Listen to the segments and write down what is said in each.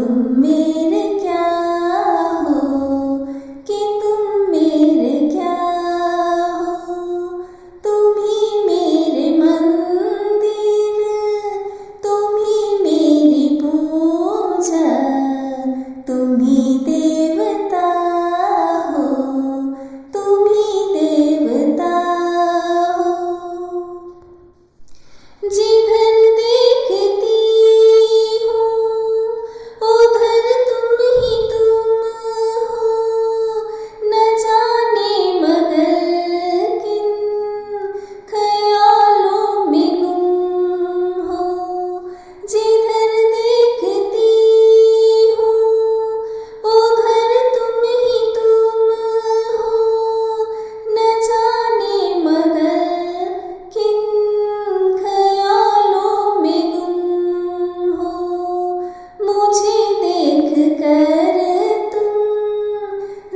तुम मेरे क्या हो, कि तुम मेरे क्या हो। तुम ही मेरे मंदिर, तुम ही मेरी पूजा, तुम ही देवता हो, तुम ही देवता हो। जिधर देखती हूँ उधर तुम ही तुम हो, न जाने मगर किन ख्यालों में गुम हो। जिधर देखती हूँ उधर तुम ही तुम हो, न जाने मगर किन ख्यालों में गुम हो। मुझे देख कर तुम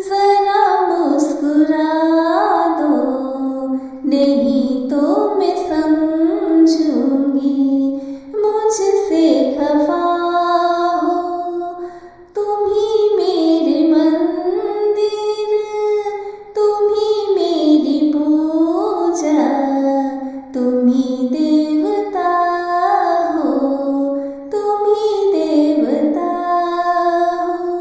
जरा मुस्कुरा दो, नहीं तो मैं समझूंगी मुझसे खफा हो। तुम ही मेरे मंदिर, तुम ही मेरी पूजा, तुम ही देवता हो, तुम ही देवता हो।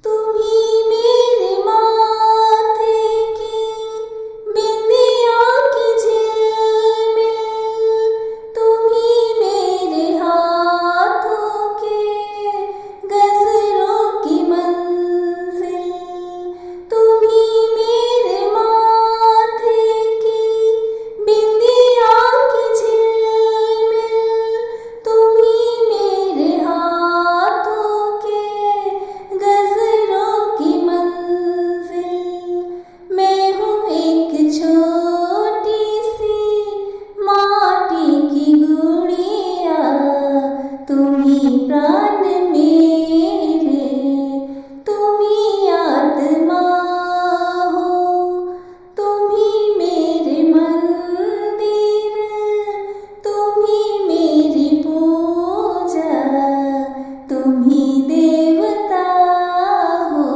तुम ही मेरे माथे की बिंदिया की झिलमिल, तुम ही मेरे हाथों के गजरों की मंजिल। तुम ही मेरे माथे की बिंदिया की झिलमिल, तुम ही मेरे हाथों के गजरों की मंजिल। मैं हूँ एक छोटी सी माटी की गुड़िया, तुम ही प्राण मेरे, तुम ही आत्मा हो। तुम ही मेरे मंदिर, तुम ही मेरी पूजा, तुम ही देवता हो,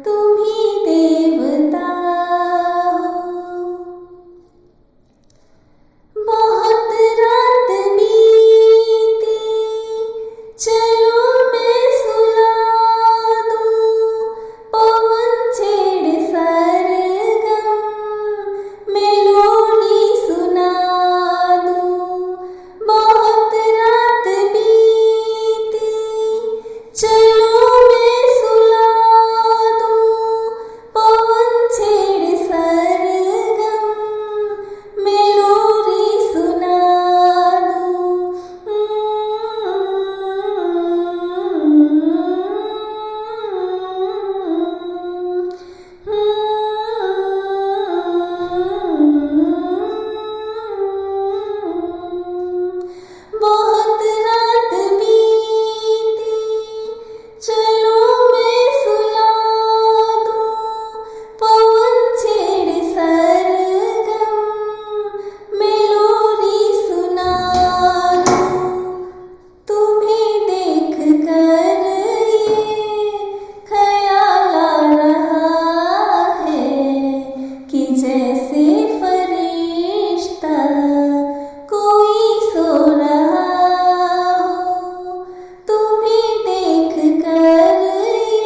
तुम ही देवता हो। बहुत रात बीती, चलो मैं सुला दूँ, पवन छेड़े सरगम, मेलोडी सुना दूँ। बहुत रात बीती, चलो मैं सुला दूँ, पवन छेड़े सरगम, मेलोडी सुना दूँ। बहुत रात बीती, चलो मैं सुला दूँ, पवन छेड़े सरगम, मेलोडी सुना दूँ। तुम्हें देख कर ये ख्याल आ रहा है, कि जैसे फरिश्ता कोई सो रहा हो। तुम्हें देख कर ये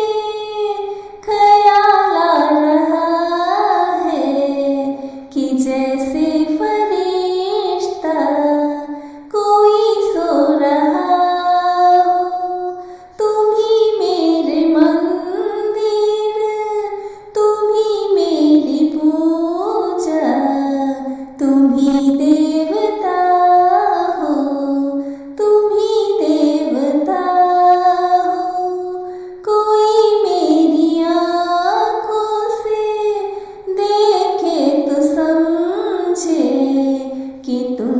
ख्याल आ रहा है, कि जैसे फरिश्ता कोई सो रहा हो। तुम ही मेरे मंदिर, तुम ही मेरी पूजा, तुम ही देवता हो, तुम ही देवता हो। कोई मेरी आँखों से देखे तो समझे, कि तुम